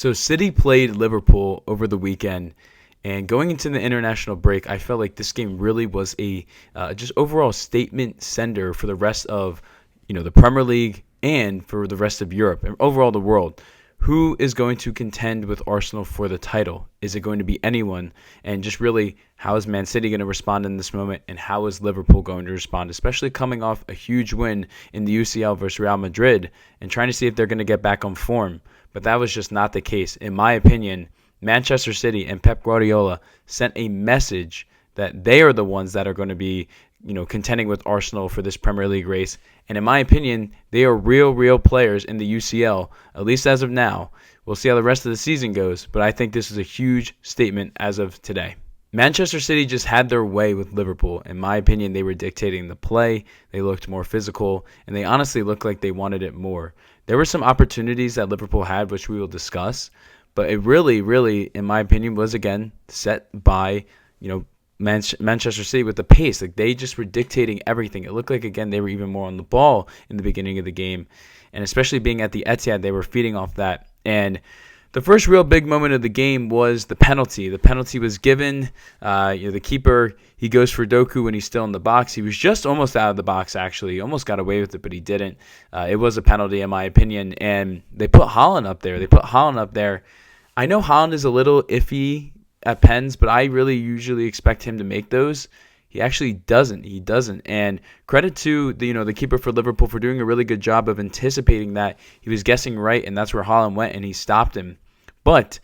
So City played Liverpool over the weekend, and going into the international break, I felt like this game really was a just overall statement sender for the rest of the Premier League and for the rest of Europe and overall the world. Who is going to contend with Arsenal for the title? Is it going to be anyone? And just really, how is Man City going to respond in this moment? And how is Liverpool going to respond, especially coming off a huge win in the UCL versus Real Madrid and trying to see if they're going to get back on form? But that was just not the case. In my opinion, Manchester City and Pep Guardiola sent a message that they are the ones that are going to be, contending with Arsenal for this Premier League race. And in my opinion, they are real players in the UCL, at least as of now. We'll see how the rest of the season goes, but I think this is a huge statement as of today. Manchester City just had their way with Liverpool. In my opinion, they were dictating the play. They looked more physical, and they honestly looked like they wanted it more. There were some opportunities that Liverpool had, which we will discuss, but it really, in my opinion, was again set by, Manchester City with the pace. Like, they just were dictating everything. It looked like, again, they were even more on the ball in the beginning of the game, and especially being at the Etihad, they were feeding off that. And the first real big moment of the game was the penalty. The penalty was given. The keeper, he goes for Doku when he's still in the box. He was just almost out of the box, actually. He almost got away with it, but he didn't. It was a penalty, in my opinion. And they put Haaland up there. I know Haaland is a little iffy at pens, but I really usually expect him to make those. He actually doesn't. He doesn't. And credit to the keeper for Liverpool for doing a really good job of anticipating that. He was guessing right, and that's where Haaland went, and he stopped him. But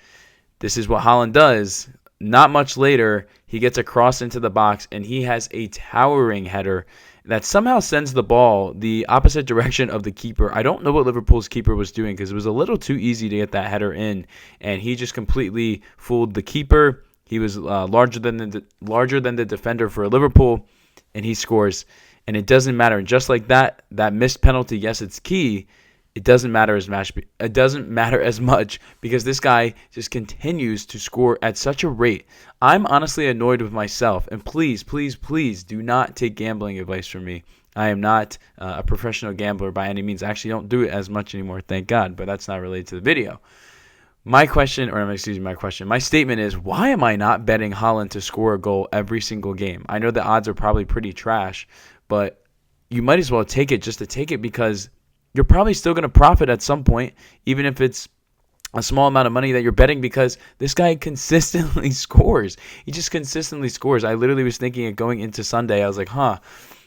this is what Haaland does. Not much later, he gets a cross into the box, and he has a towering header that somehow sends the ball the opposite direction of the keeper. I don't know what Liverpool's keeper was doing because it was a little too easy to get that header in, and he just completely fooled the keeper. He was larger than the defender for Liverpool, and he scores. And it doesn't matter. And just like that missed penalty, yes, it's key. It doesn't matter as much. It doesn't matter as much because this guy just continues to score at such a rate. I'm honestly annoyed with myself. And please do not take gambling advice from me. I am not a professional gambler by any means. I actually don't do it as much anymore, thank God. But that's not related to the video. My statement is, why am I not betting Haaland to score a goal every single game? I know the odds are probably pretty trash, but you might as well take it just to take it because you're probably still going to profit at some point, even if it's a small amount of money that you're betting, because this guy consistently scores. He just consistently scores. I literally was thinking of going into Sunday. I was like,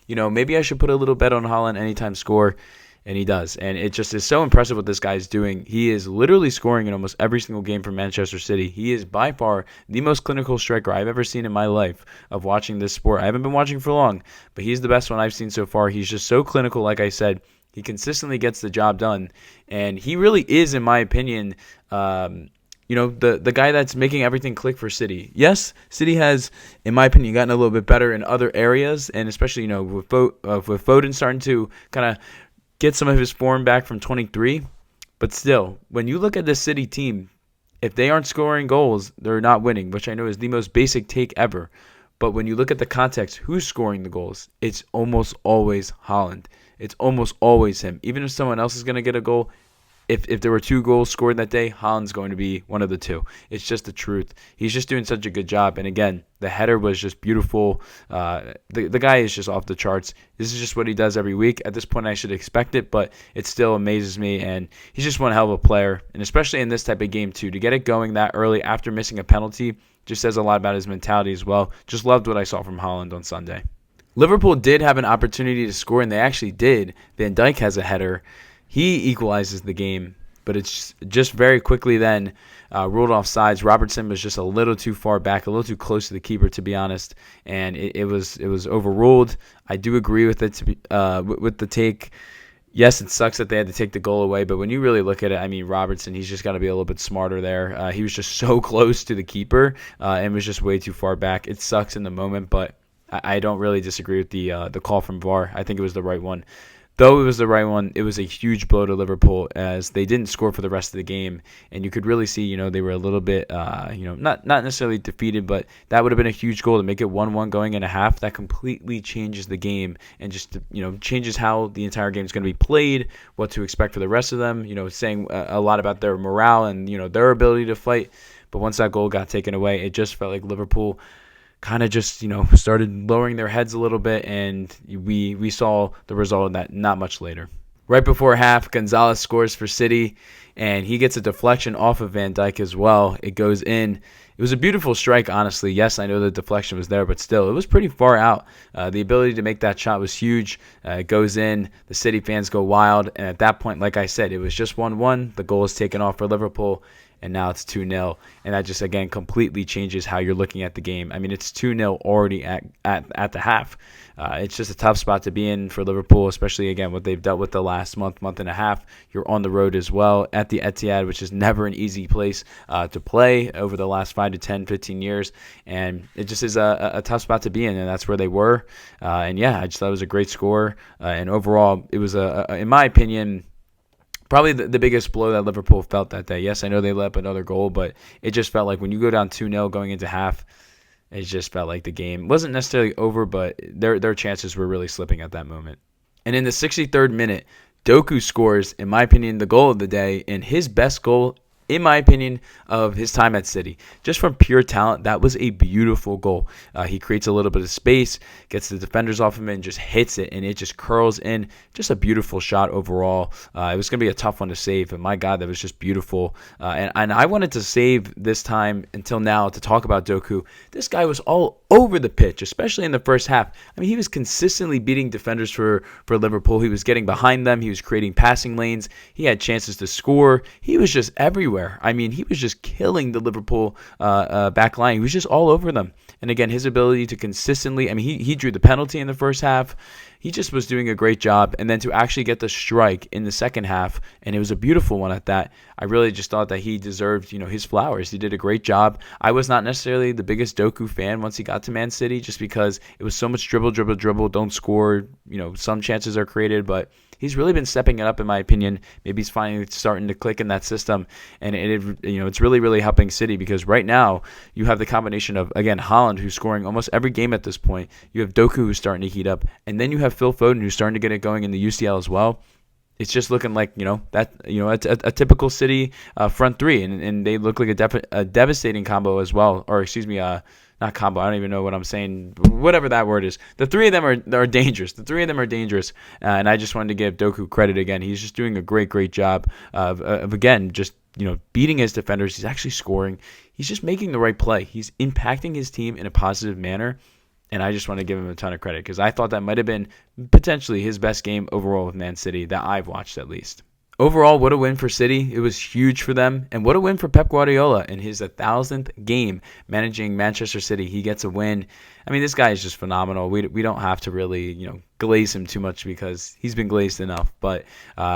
maybe I should put a little bet on Haaland anytime score. And he does. And it just is so impressive what this guy is doing. He is literally scoring in almost every single game for Manchester City. He is by far the most clinical striker I've ever seen in my life of watching this sport. I haven't been watching for long, but he's the best one I've seen so far. He's just so clinical, like I said. He consistently gets the job done. And he really is, in my opinion, the guy that's making everything click for City. Yes, City has, in my opinion, gotten a little bit better in other areas, and especially, with Foden starting to kind of get some of his form back from 23. But still, when you look at this City team, if they aren't scoring goals, they're not winning, which I know is the most basic take ever. But when you look at the context, who's scoring the goals? It's almost always Haaland. It's almost always him. Even if someone else is going to get a goal, if there were 2 goals scored that day, Haaland's going to be one of the 2. It's just the truth. He's just doing such a good job. And again, the header was just beautiful. The guy is just off the charts. This is just what he does every week. At this point, I should expect it, but it still amazes me. And he's just one hell of a player. And especially in this type of game, too. To get it going that early after missing a penalty just says a lot about his mentality as well. Just loved what I saw from Haaland on Sunday. Liverpool did have an opportunity to score, and they actually did. Van Dijk has a header. He equalizes the game, but it's just very quickly then ruled off sides. Robertson was just a little too far back, a little too close to the keeper, to be honest, and it was overruled. I do agree with it with the take. Yes, it sucks that they had to take the goal away, but when you really look at it, Robertson, he's just got to be a little bit smarter there. He was just so close to the keeper and was just way too far back. It sucks in the moment, but I don't really disagree with the call from VAR. I think it was the right one. though it was the right one, it was a huge blow to Liverpool as they didn't score for the rest of the game, and you could really see, they were a little bit, not necessarily defeated, but that would have been a huge goal to make it 1-1 going into half. That completely changes the game and just, changes how the entire game is going to be played, what to expect for the rest of them, saying a lot about their morale and, their ability to fight. But once that goal got taken away, it just felt like Liverpool kind of just, started lowering their heads a little bit, and we saw the result of that not much later. Right before half, Gonzalez scores for City, and he gets a deflection off of Van Dijk as well. It goes in. It was a beautiful strike, honestly. Yes, I know the deflection was there, but still, it was pretty far out. The ability to make that shot was huge. It goes in. The City fans go wild, and at that point, like I said, it was just 1-1. The goal is taken off for Liverpool, and now it's 2-0. And that just, again, completely changes how you're looking at the game. I mean, it's 2-0 already at the half. It's just a tough spot to be in for Liverpool, especially, again, what they've dealt with the last month and a half. You're on the road as well at the Etihad, which is never an easy place to play over the last 5 to 10, 15 years. And it just is a tough spot to be in, and that's where they were. And, yeah, I just thought it was a great score. And overall, it was, in my opinion, probably the biggest blow that Liverpool felt that day. Yes, I know they let up another goal, but it just felt like when you go down 2-0 going into half, it just felt like the game wasn't necessarily over, but their chances were really slipping at that moment. And in the 63rd minute, Doku scores, in my opinion, the goal of the day, and his best goal, in my opinion, of his time at City. Just from pure talent, that was a beautiful goal. He creates a little bit of space, gets the defenders off him, and just hits it, and it just curls in. Just a beautiful shot overall. It was going to be a tough one to save, but my God, that was just beautiful. And I wanted to save this time until now to talk about Doku. This guy was all over the pitch, especially in the first half. I mean, he was consistently beating defenders for Liverpool. He was getting behind them. He was creating passing lanes. He had chances to score. He was just everywhere. I mean, he was just killing the Liverpool back line. He was just all over them. And again, his ability to consistently, I mean, he drew the penalty in the first half. He just was doing a great job. And then to actually get the strike in the second half, and it was a beautiful one at that, I really just thought that he deserved, his flowers. He did a great job. I was not necessarily the biggest Doku fan once he got to Man City, just because it was so much dribble, don't score. Some chances are created, but he's really been stepping it up, in my opinion. Maybe he's finally starting to click in that system, and it's really, really helping City, because right now you have the combination of, again, Haaland, who's scoring almost every game at this point. You have Doku, who's starting to heat up, and then you have Phil Foden, who's starting to get it going in the UCL as well. It's just looking like a typical City front three, and they look like a devastating combo as well. Or excuse me, not combo. I don't even know what I'm saying. Whatever that word is, the three of them are dangerous. The three of them are dangerous, and I just wanted to give Doku credit again. He's just doing a great job of again just beating his defenders. He's actually scoring. He's just making the right play. He's impacting his team in a positive manner. And I just want to give him a ton of credit, because I thought that might have been potentially his best game overall with Man City that I've watched, at least. Overall, what a win for City. It was huge for them. And what a win for Pep Guardiola in his 1,000th game managing Manchester City. He gets a win. I mean, this guy is just phenomenal. We don't have to really, glaze him too much, because he's been glazed enough. But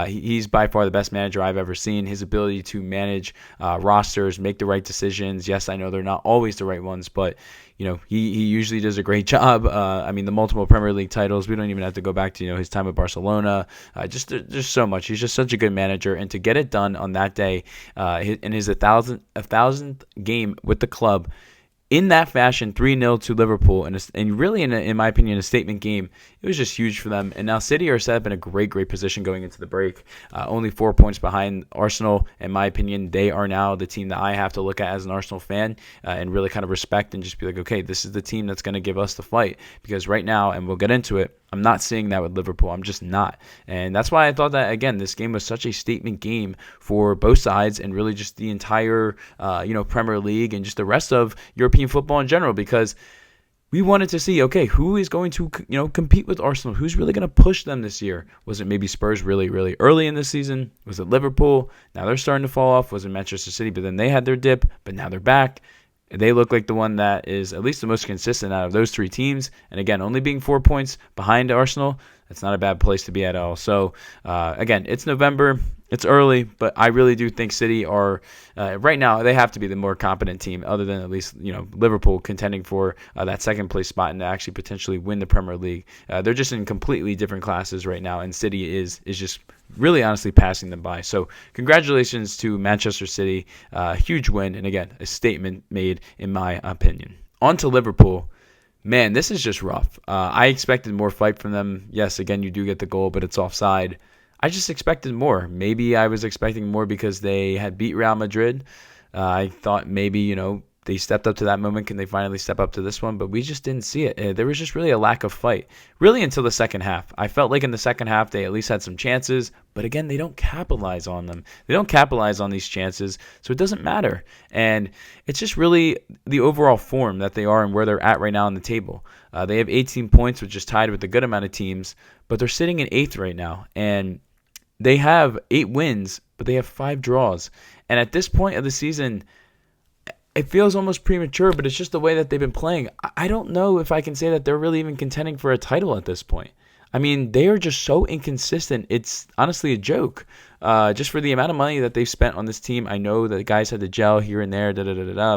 he's by far the best manager I've ever seen. His ability to manage rosters, make the right decisions. Yes, I know they're not always the right ones, but he usually does a great job. I mean, the multiple Premier League titles, we don't even have to go back to, his time at Barcelona. Just so much. He's just such a good manager. And to get it done on that day, in his 1,000th game with the club, in that fashion, 3-0 to Liverpool, and really, in my opinion, a statement game. It was just huge for them. And now City are set up in a great position going into the break. Only 4 points behind Arsenal. In my opinion, they are now the team that I have to look at as an Arsenal fan and really kind of respect, and just be like, okay, this is the team that's going to give us the fight. Because right now, and we'll get into it, I'm not seeing that with Liverpool. I'm just not. And that's why I thought that, again, this game was such a statement game for both sides, and really just the entire, Premier League, and just the rest of European football in general, because we wanted to see, okay, who is going to, compete with Arsenal? Who's really going to push them this year? Was it maybe Spurs really, really early in the season? Was it Liverpool? Now they're starting to fall off. Was it Manchester City? But then they had their dip, but now they're back. They look like the one that is at least the most consistent out of those three teams. And again, only being 4 points behind Arsenal, that's not a bad place to be at all. So, again, it's November. It's early, but I really do think City are right now they have to be the more competent team, other than at least Liverpool contending for that second place spot and to actually potentially win the Premier League. They're just in completely different classes right now, and City is just really honestly passing them by. So congratulations to Manchester City, huge win, and again a statement made in my opinion. On to Liverpool. Man, this is just rough. I expected more fight from them. Yes, again, you do get the goal, but it's offside. I just expected more. Maybe I was expecting more because they had beat Real Madrid. I thought maybe, they stepped up to that moment. Can they finally step up to this one? But we just didn't see it. There was just really a lack of fight, really until the second half. I felt like in the second half they at least had some chances, but again, they don't capitalize on them. They don't capitalize on these chances, so it doesn't matter. And it's just really the overall form that they are and where they're at right now on the table. They have 18 points, which is tied with a good amount of teams, but they're sitting in 8th right now. And they have 8 wins, but they have 5 draws. And at this point of the season, it feels almost premature, but it's just the way that they've been playing. I don't know if I can say that they're really even contending for a title at this point. I mean, they are just so inconsistent. It's honestly a joke. Just for the amount of money that they've spent on this team, I know that the guys had to gel here and there,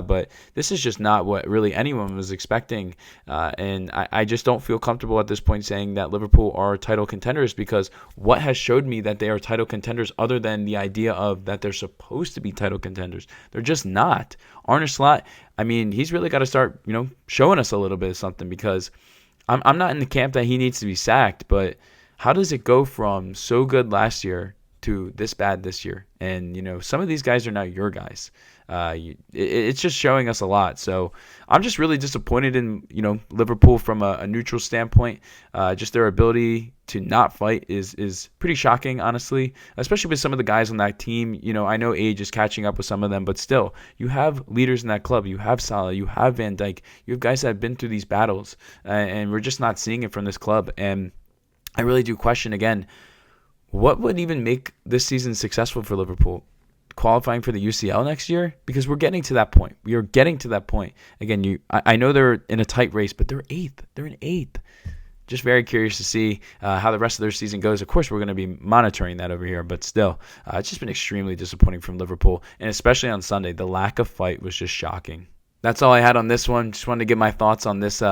but this is just not what really anyone was expecting. And I just don't feel comfortable at this point saying that Liverpool are title contenders, because what has showed me that they are title contenders other than the idea of that they're supposed to be title contenders? They're just not. Arne Slot, I mean, he's really got to start, showing us a little bit of something, because I'm not in the camp that he needs to be sacked, but how does it go from so good last year to this bad this year? And, some of these guys are now your guys. It's just showing us a lot. So I'm just really disappointed in, Liverpool from a neutral standpoint. Just their ability to not fight is pretty shocking, honestly, especially with some of the guys on that team. I know age is catching up with some of them, but still, you have leaders in that club. You have Salah, you have Van Dijk, you have guys that have been through these battles, and we're just not seeing it from this club. And I really do question again, what would even make this season successful for Liverpool? Qualifying for the UCL next year? Because we're getting to that point. We are getting to that point. Again, I know they're in a tight race, but they're 8th. They're in 8th. Just very curious to see how the rest of their season goes. Of course, we're going to be monitoring that over here, but still, it's just been extremely disappointing from Liverpool, and especially on Sunday, the lack of fight was just shocking. That's all I had on this one. Just wanted to get my thoughts on this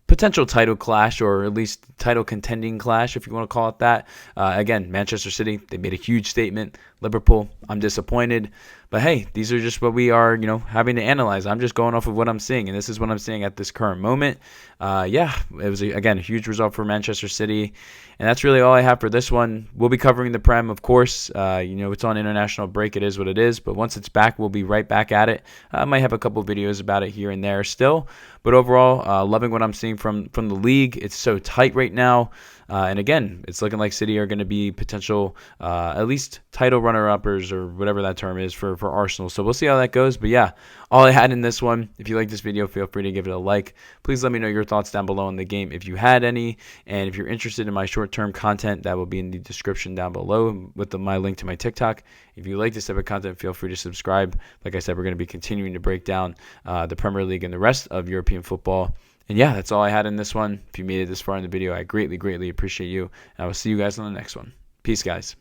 potential title clash, or at least title contending clash, if you want to call it that. Again, Manchester City, they made a huge statement. Liverpool, I'm disappointed. But hey, these are just what we are, having to analyze. I'm just going off of what I'm seeing, and this is what I'm seeing at this current moment. It was, again, a huge result for Manchester City. And that's really all I have for this one. We'll be covering the Prem, of course. It's on international break. It is what it is. But once it's back, we'll be right back at it. I might have a couple videos about it here and there still. But overall, loving what I'm seeing from the league. It's so tight right now. And again, it's looking like City are going to be potential, at least title runner-uppers, or whatever that term is for Arsenal. So we'll see how that goes. But yeah, all I had in this one. If you like this video, feel free to give it a like. Please let me know your thoughts down below on the game if you had any. And if you're interested in my short-term content, that will be in the description down below with my link to my TikTok. If you like this type of content, feel free to subscribe. Like I said, we're going to be continuing to break down the Premier League and the rest of European football. And yeah, that's all I had in this one. If you made it this far in the video, I greatly, greatly appreciate you. And I will see you guys on the next one. Peace, guys.